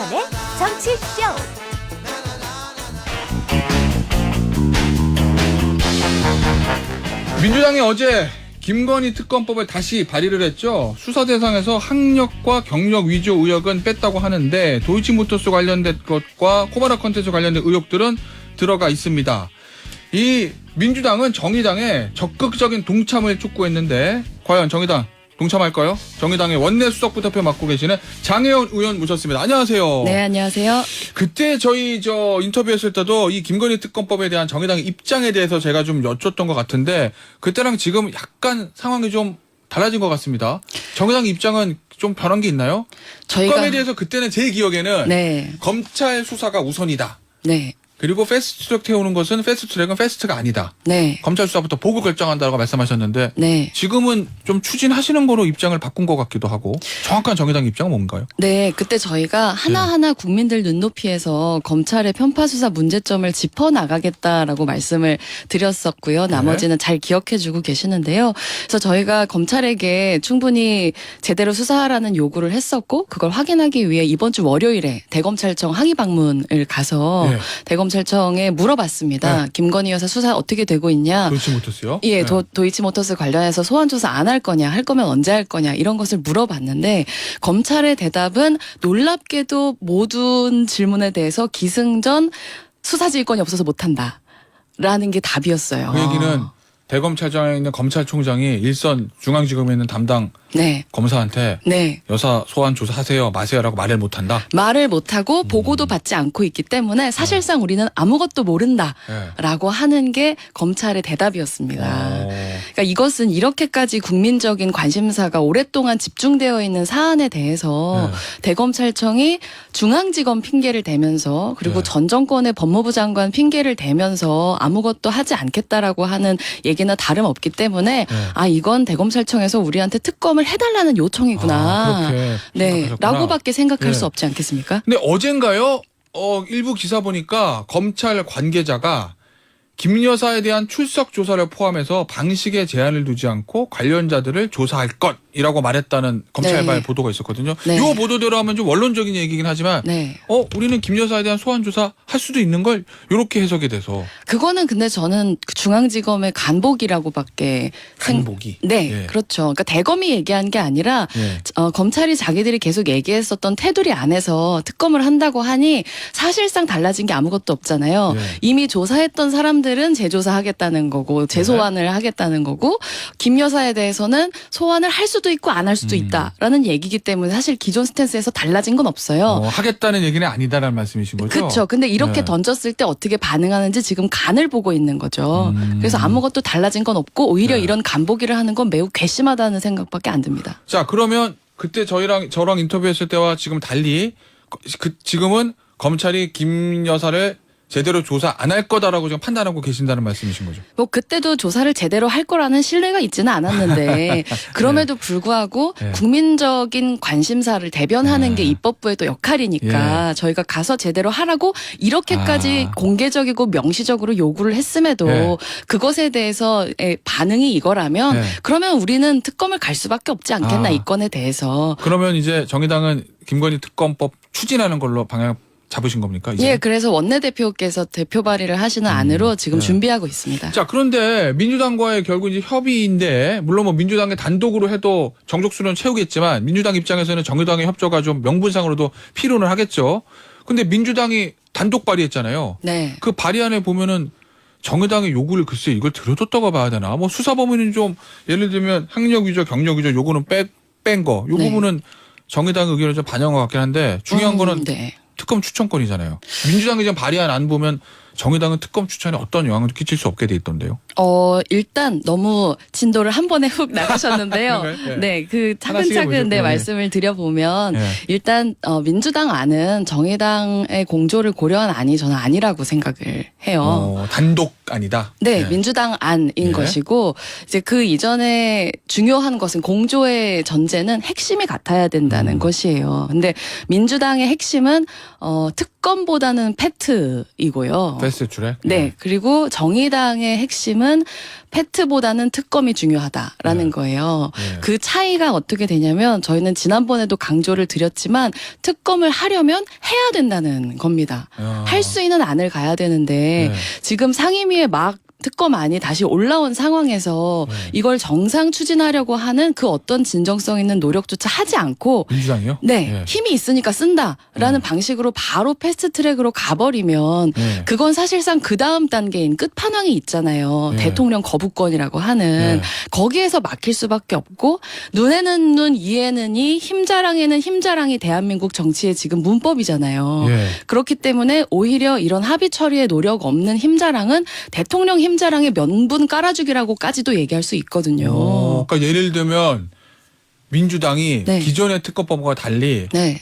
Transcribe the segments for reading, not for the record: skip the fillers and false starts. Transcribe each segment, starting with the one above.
김종현의 정치쇼. 민주당이 어제 김건희 특검법을 다시 발의를 했죠. 수사 대상에서 학력과 경력 위조 의혹은 뺐다고 하는데 도이치모터스 관련된 것과 코바나 컨텐츠 관련된 의혹들은 들어가 있습니다. 이 민주당은 정의당에 적극적인 동참을 촉구했는데 과연 정의당 동참할까요? 정의당의 원내 수석부대표 맡고 계시는 장혜원 의원 모셨습니다. 안녕하세요. 네, 안녕하세요. 그때 저희 인터뷰했을 때도 이 김건희 특검법에 대한 정의당의 입장에 대해서 제가 좀 여쭸던 것 같은데 그때랑 지금 약간 상황이 좀 달라진 것 같습니다. 정의당 입장은 좀 변한 게 있나요? 특검에 대해서 그때는 제 기억에는 네. 검찰 수사가 우선이다. 네. 그리고 패스트트랙 태우는 것은 패스트트랙은 패스트가 아니다. 네. 검찰 수사부터 보고 결정한다고 말씀하셨는데 네. 지금은 좀 추진하시는 거로 입장을 바꾼 것 같기도 하고 정확한 정의당 입장은 뭔가요? 네, 그때 저희가 하나하나 국민들 눈높이에서 검찰의 편파 수사 문제점을 짚어 나가겠다라고 말씀을 드렸었고요. 나머지는 잘 기억해 주고 계시는데요. 그래서 저희가 검찰에게 충분히 제대로 수사하라는 요구를 했었고 그걸 확인하기 위해 이번 주 월요일에 대검찰청 항의 방문을 가서 네. 대검찰청에 물어봤습니다. 네. 김건희 여사 수사 어떻게 되고 있냐. 도이치모터스요? 예, 네. 도이치모터스 관련해서 소환 조사 안 할 거냐, 할 거면 언제 할 거냐 이런 것을 물어봤는데 검찰의 대답은 놀랍게도 모든 질문에 대해서 기승전 수사지휘권이 없어서 못한다라는 게 답이었어요. 그 얘기는 대검찰청에 있는 검찰총장이 일선 중앙지검에 있는 담당 네, 검사한테 네. 여사 소환 조사하세요 마세요라고 말을 못한다. 말을 못하고 보고도 받지 않고 있기 때문에 사실상 우리는 아무것도 모른다라고 네. 하는 게 검찰의 대답이었습니다. 그러니까 이것은 이렇게까지 국민적인 관심사가 오랫동안 집중되어 있는 사안에 대해서 네. 대검찰청이 중앙지검 핑계를 대면서 그리고 네. 전 정권의 법무부 장관 핑계를 대면서 아무것도 하지 않겠다라고 하는 얘기는 다름없기 때문에 네. 아 이건 대검찰청에서 우리한테 특검을 해달라는 요청이구나. 그렇게 네, 생각하셨구나. 라고밖에 생각할 네. 수 없지 않겠습니까? 근데 어젠가요? 일부 기사 보니까 검찰 관계자가 김 여사에 대한 출석 조사를 포함해서 방식에 제한을 두지 않고 관련자들을 조사할 것이라고 말했다는 검찰발 네. 보도가 있었거든요. 네. 이 보도대로 하면 좀 원론적인 얘기긴 하지만 네. 우리는 김 여사에 대한 소환 조사 할 수도 있는 걸 이렇게 해석이 돼서 그거는 근데 저는 그 중앙지검의 간복이라고밖에 간복이. 네, 예. 그렇죠. 그러니까 대검이 얘기한 게 아니라 예. 검찰이 자기들이 계속 얘기했었던 테두리 안에서 특검을 한다고 하니 사실상 달라진 게 아무것도 없잖아요. 예. 이미 조사했던 사람들은 재조사하겠다는 거고 재소환을 하겠다는 거고 김 여사에 대해서는 소환을 할 수도 있고 안 할 수도 있다라는 얘기이기 때문에 사실 기존 스탠스에서 달라진 건 없어요. 하겠다는 얘기는 아니다라는 말씀이신 거죠? 그렇죠. 근데 이렇게 네. 던졌을 때 어떻게 반응하는지 지금 간을 보고 있는 거죠. 그래서 아무것도 달라진 건 없고 오히려 네. 이런 간보기를 하는 건 매우 괘씸하다는 생각밖에 안 듭니다. 자, 그러면 그때 저랑 인터뷰했을 때와 지금 달리 지금은 검찰이 김 여사를 제대로 조사 안 할 거다라고 지금 판단하고 계신다는 말씀이신 거죠? 뭐 그때도 조사를 제대로 할 거라는 신뢰가 있지는 않았는데 그럼에도 불구하고 네. 국민적인 관심사를 대변하는 네. 게 입법부의 또 역할이니까 저희가 가서 제대로 하라고 이렇게까지 공개적이고 명시적으로 요구를 했음에도 네. 그것에 대해서의 반응이 이거라면 네. 그러면 우리는 특검을 갈 수밖에 없지 않겠나 아. 이 건에 대해서. 그러면 이제 정의당은 김건희 특검법 추진하는 걸로 방향 잡으신 겁니까? 이제? 예, 그래서 원내대표께서 대표 발의를 하시는 안으로 지금 네. 준비하고 있습니다. 자, 그런데 민주당과의 결국 이제 협의인데 물론 뭐 민주당의 단독으로 해도 정족수는 채우겠지만 민주당 입장에서는 정의당의 협조가 좀 명분상으로도 필요는 하겠죠. 근데 민주당이 단독 발의했잖아요. 네. 그 발의안에 보면은 정의당의 요구를 글쎄 이걸 들어뒀다고 봐야 되나? 뭐 수사 범위는 좀 예를 들면 학력 위조, 경력 위조 요거는 뺀 거. 요 네. 부분은 정의당 의견을 좀 반영한 것 같긴 한데 중요한 거는 네. 특검 추천권이잖아요. 민주당이 지금 발의안 안 보면 정의당은 특검 추천에 어떤 영향을 끼칠 수 없게 돼 있던데요. 일단 너무 진도를 한 번에 훅 나가셨는데요. 그런가요? 네, 그 하나씩 차근차근 해보죠. 네. 말씀을 드려보면 네. 일단 민주당 안은 정의당의 공조를 고려한 안이 저는 아니라고 생각을 해요. 단독 아니다. 네, 민주당 안인 네. 것이고 이제 그 이전에 중요한 것은 공조의 전제는 핵심이 같아야 된다는 것이에요. 근데 민주당의 핵심은 특검보다는 팩트이고요. 패스트 트랙. 네. 그리고 정의당의 핵심은 팩트보다는 특검이 중요하다라는 네. 거예요. 네. 그 차이가 어떻게 되냐면 저희는 지난번에도 강조를 드렸지만 특검을 하려면 해야 된다는 겁니다. 할 수 있는 안을 가야 되는데 네. 지금 상임위에 막 특검안이 다시 올라온 상황에서 네. 이걸 정상 추진하려고 하는 그 어떤 진정성 있는 노력조차 하지 않고 민주당이요? 네, 예. 힘이 있으니까 쓴다라는 방식으로 바로 패스트트랙으로 가버리면 네. 그건 사실상 그 다음 단계인 끝판왕이 있잖아요. 네. 대통령 거부권이라고 하는 네. 거기에서 막힐 수밖에 없고 눈에는 눈, 이에는 이, 힘자랑에는 힘자랑이 대한민국 정치의 지금 문법이잖아요. 예. 그렇기 때문에 오히려 이런 합의 처리에 노력 없는 힘자랑은 대통령 힘자랑의 면분 깔아주기라고까지도 얘기할 수 있거든요. 그러니까 예를 들면 민주당이 네. 기존의 특검법과 달리 네.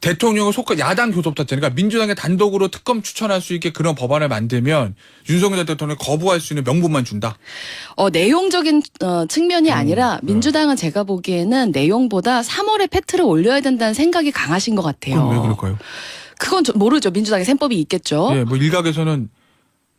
대통령을 야당 교섭단체, 그러니까 민주당이 단독으로 특검 추천할 수 있게 그런 법안을 만들면 윤석열 대통령이 거부할 수 있는 명분만 준다. 내용적인 측면이 아니라 민주당은 제가 보기에는 내용보다 3월에 팩트를 올려야 된다는 생각이 강하신 것 같아요. 그럼 왜 그럴까요? 그건 모르죠. 민주당의 셈법이 있겠죠. 예, 뭐 일각에서는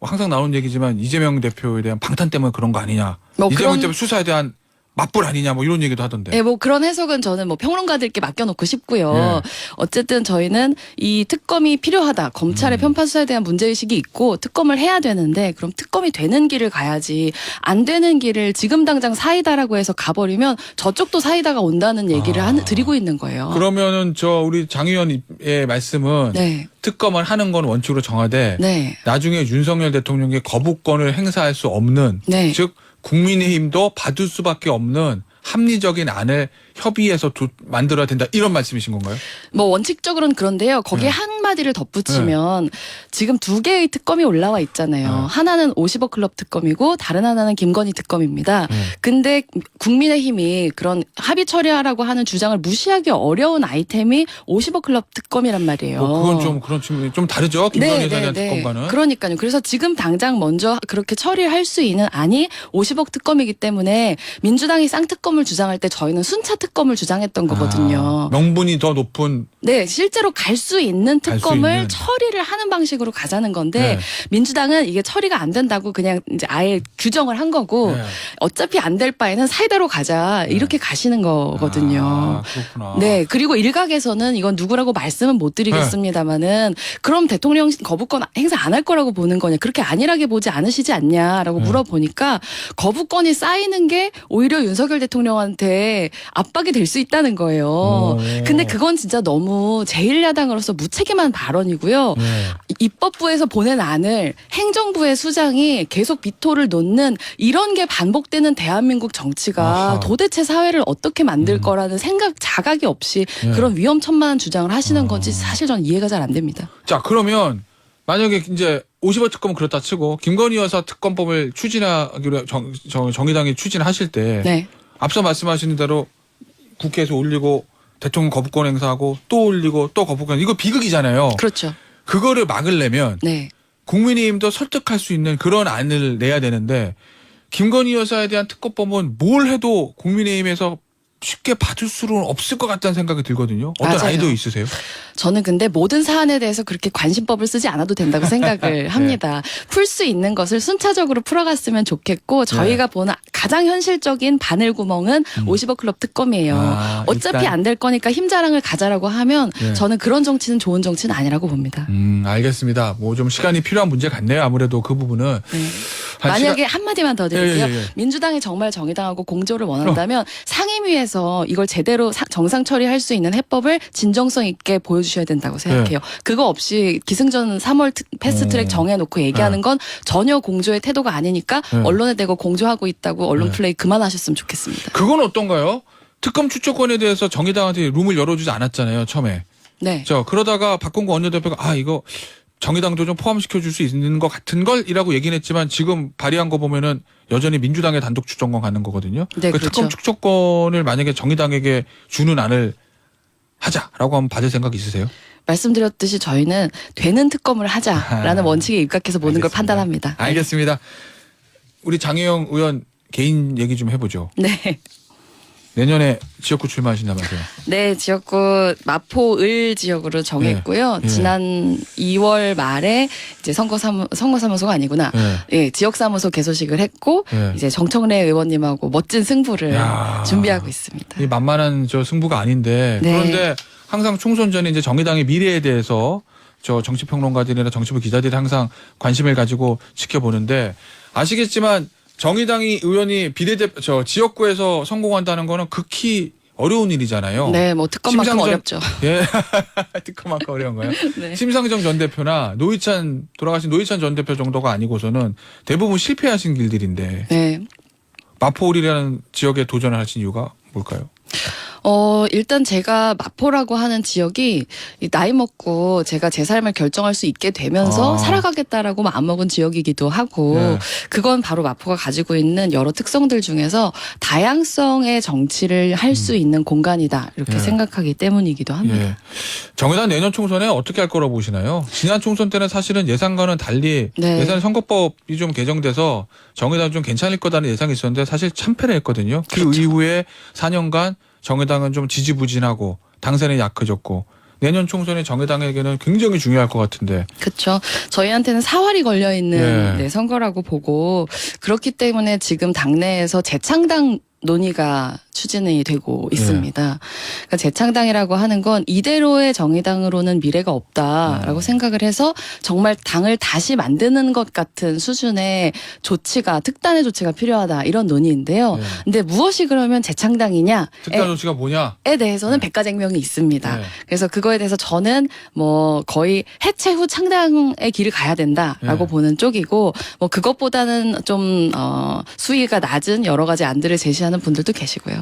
항상 나오는 얘기지만 이재명 대표에 대한 방탄 때문에 그런 거 아니냐. 뭐 이재명 그런- 대표 수사에 대한 맞불 아니냐 뭐 이런 얘기도 하던데. 네, 뭐 그런 해석은 저는 뭐 평론가들께 맡겨놓고 싶고요. 네. 어쨌든 저희는 이 특검이 필요하다. 검찰의 편파 수사에 대한 문제의식이 있고 특검을 해야 되는데 그럼 특검이 되는 길을 가야지 안 되는 길을 지금 당장 사이다라고 해서 가버리면 저쪽도 사이다가 온다는 얘기를 드리고 있는 거예요. 그러면은 우리 장 의원의 말씀은 네. 특검을 하는 건 원칙으로 정하되 네. 나중에 윤석열 대통령이 거부권을 행사할 수 없는 네. 즉 국민의힘도 받을 수밖에 없는 합리적인 안을 협의해서 만들어야 된다 이런 말씀이신 건가요? 뭐 원칙적으로는 그런데요. 거기에 네. 한마디를 덧붙이면 지금 두 개의 특검이 올라와 있잖아요. 네. 하나는 50억 클럽 특검이고 다른 하나는 김건희 특검입니다. 네. 근데 국민의힘이 그런 합의 처리하라고 하는 주장을 무시하기 어려운 아이템이 50억 클럽 특검이란 말이에요. 뭐 그건 좀 그런 측면이 좀 다르죠. 김건희 여사에 대한 특검과는. 그러니까요. 그래서 지금 당장 먼저 그렇게 처리할 수 있는 안이 50억 특검이기 때문에 민주당이 쌍특검을 주장할 때 저희는 순차 특검을 주장했던 거거든요. 명분이 더 높은. 네, 실제로 갈 수 있는 갈수 특검을 있는. 처리를 하는 방식으로 가자는 건데 네. 민주당은 이게 처리가 안 된다고 그냥 이제 아예 규정을 한 거고 네. 어차피 안 될 바에는 사이다로 가자 이렇게 가시는 거거든요. 그렇구나. 네, 그리고 일각에서는 이건 누구라고 말씀은 못 드리겠습니다만은 그럼 대통령 거부권 행사 안 할 거라고 보는 거냐 그렇게 안일하게 보지 않으시지 않냐라고 네. 물어보니까 거부권이 쌓이는 게 오히려 윤석열 대통령한테 압박이 될 수 있다는 거예요. 오. 근데 그건 진짜 너무 제1야당으로서 무책임한 발언이고요. 네. 입법부에서 보낸 안을 행정부의 수장이 계속 비토를 놓는 이런 게 반복되는 대한민국 정치가 아하. 도대체 사회를 어떻게 만들 거라는 생각 자각이 없이 네. 그런 위험천만한 주장을 하시는 건지 사실 전 이해가 잘 안 됩니다. 자, 그러면 만약에 이제 50억 특검은 그렇다 치고 김건희 여사 특검법을 추진하기로 정의당이 추진하실 때 네. 앞서 말씀하신 대로 국회에서 올리고 대통령 거부권 행사하고 또 올리고 또 거부권 이거 비극이잖아요. 그렇죠. 그거를 막으려면 네. 국민의힘도 설득할 수 있는 그런 안을 내야 되는데 김건희 여사에 대한 특검법은 뭘 해도 국민의힘에서 쉽게 받을 수는 없을 것 같다는 생각이 들거든요. 어떤 맞아요. 아이디어 있으세요? 저는 근데 모든 사안에 대해서 그렇게 관심법을 쓰지 않아도 된다고 생각을 합니다. 풀 수 있는 것을 순차적으로 풀어갔으면 좋겠고 저희가 보는 가장 현실적인 바늘 구멍은 50억 클럽 특검이에요. 어차피 일단. 안 될 거니까 힘자랑을 가자라고 하면 네. 저는 그런 정치는 좋은 정치는 아니라고 봅니다. 알겠습니다. 뭐 좀 시간이 필요한 문제 같네요. 아무래도 그 부분은. 네. 한 만약에 한마디만 더 드릴게요. 예. 민주당이 정말 정의당하고 공조를 원한다면 상임위에서 이걸 제대로 정상 처리할 수 있는 해법을 진정성 있게 보여주셔야 된다고 생각해요. 그거 없이 기승전 3월 패스트트랙 정해놓고 얘기하는 건 전혀 공조의 태도가 아니니까 언론에 대고 공조하고 있다고 언론 플레이 그만하셨으면 좋겠습니다. 그건 어떤가요? 특검 추천권에 대해서 정의당한테 룸을 열어주지 않았잖아요. 처음에. 네. 그러다가 박홍구 원내대표가 이거 정의당도 좀 포함시켜줄 수 있는 것 같은 걸이라고 얘기는 했지만 지금 발의한 거 보면은 여전히 민주당의 단독 추천권 가는 거거든요. 네, 그 그렇죠. 특검 추천권을 만약에 정의당에게 주는 안을 하자라고 하면 받을 생각 있으세요? 말씀드렸듯이 저희는 되는 특검을 하자라는 원칙에 입각해서 모든 걸 알겠습니다. 판단합니다. 알겠습니다. 우리 장혜영 의원 개인 얘기 좀 해보죠. 네. 내년에 지역구 출마하신다면서요? 네, 지역구 마포을 지역으로 정했고요. 예. 지난 2월 말에 이제 선거사무소가 아니구나. 예. 예, 지역사무소 개소식을 했고 예. 이제 정청래 의원님하고 멋진 승부를 야. 준비하고 있습니다. 이 만만한 승부가 아닌데 네. 그런데 항상 총선 전에 이제 정의당의 미래에 대해서 정치평론가들이나 정치부 기자들이 항상 관심을 가지고 지켜보는데 아시겠지만 정의당이 의원이 지역구에서 성공한다는 거는 극히 어려운 일이잖아요. 네, 뭐 특검만큼 어렵죠. 예, 특검만큼 어려운 거예요. 네. 심상정 전 대표나 돌아가신 노회찬 전 대표 정도가 아니고서는 대부분 실패하신 길들인데 네. 마포울이라는 지역에 도전을 하신 이유가 뭘까요? 일단 제가 마포라고 하는 지역이 이 나이 먹고 제가 제 삶을 결정할 수 있게 되면서 살아가겠다라고 마음먹은 지역이기도 하고 네. 그건 바로 마포가 가지고 있는 여러 특성들 중에서 다양성의 정치를 할 수 있는 공간이다 이렇게 네. 생각하기 때문이기도 합니다. 예. 정의당 내년 총선에 어떻게 할 거라고 보시나요? 지난 총선 때는 사실은 예상과는 달리 네. 예산 선거법이 좀 개정돼서 정의당 좀 괜찮을 거다는 예상이 있었는데 사실 참패를 했거든요. 그 그렇죠. 이후에 4년간 정의당은 좀 지지부진하고 당선에 약해졌고 내년 총선에 정의당에게는 굉장히 중요할 것 같은데. 그렇죠. 저희한테는 사활이 걸려 있는 네. 선거라고 보고 그렇기 때문에 지금 당내에서 재창당 논의가 추진이 되고 있습니다. 그러니까 재창당이라고 하는 건 이대로의 정의당으로는 미래가 없다라고 생각을 해서 정말 당을 다시 만드는 것 같은 수준의 특단의 조치가 필요하다 이런 논의인데요. 네. 근데 무엇이 그러면 재창당이냐에 특단 조치가 뭐냐? 대해서는 백가쟁명이 있습니다. 네. 그래서 그거에 대해서 저는 뭐 거의 해체 후 창당의 길을 가야 된다라고 네. 보는 쪽이고 뭐 그것보다는 좀 수위가 낮은 여러 가지 안들을 제시하는 분들도 계시고요.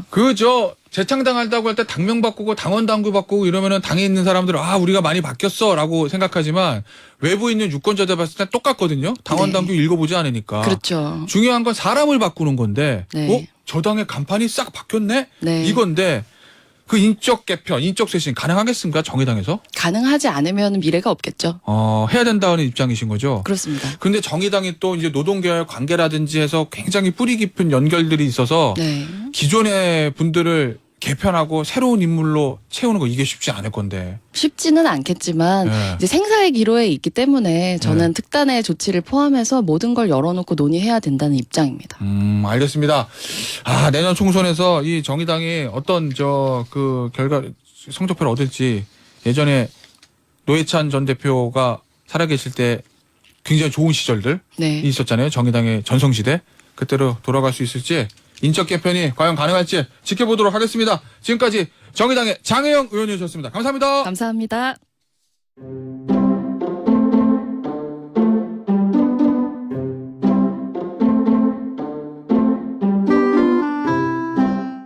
재창당한다고 할 때 당명 바꾸고 당원 당규 바꾸고 이러면은 당에 있는 사람들은 우리가 많이 바뀌었어라고 생각하지만 외부에 있는 유권자들 봤을 때 똑같거든요. 당원 네. 당규 읽어보지 않으니까. 그렇죠. 중요한 건 사람을 바꾸는 건데, 네. 저 당의 간판이 싹 바뀌었네? 네. 이건데, 그 인적 개편, 인적 쇄신 가능하겠습니까? 정의당에서? 가능하지 않으면 미래가 없겠죠. 해야 된다는 입장이신 거죠? 그렇습니다. 근데 정의당이 또 이제 노동계열 관계라든지 해서 굉장히 뿌리 깊은 연결들이 있어서 네. 기존의 분들을 개편하고 새로운 인물로 채우는 거 이게 쉽지 않을 건데. 쉽지는 않겠지만 네. 이제 생사의 기로에 있기 때문에 저는 특단의 조치를 포함해서 모든 걸 열어놓고 논의해야 된다는 입장입니다. 알겠습니다. 내년 총선에서 이 정의당이 어떤 성적표를 얻을지 예전에 노회찬 전 대표가 살아계실 때 굉장히 좋은 시절들이 네. 있었잖아요. 정의당의 전성시대. 그때로 돌아갈 수 있을지 인적 개편이 과연 가능할지 지켜보도록 하겠습니다. 지금까지 정의당의 장혜영 의원이셨습니다. 감사합니다. 감사합니다.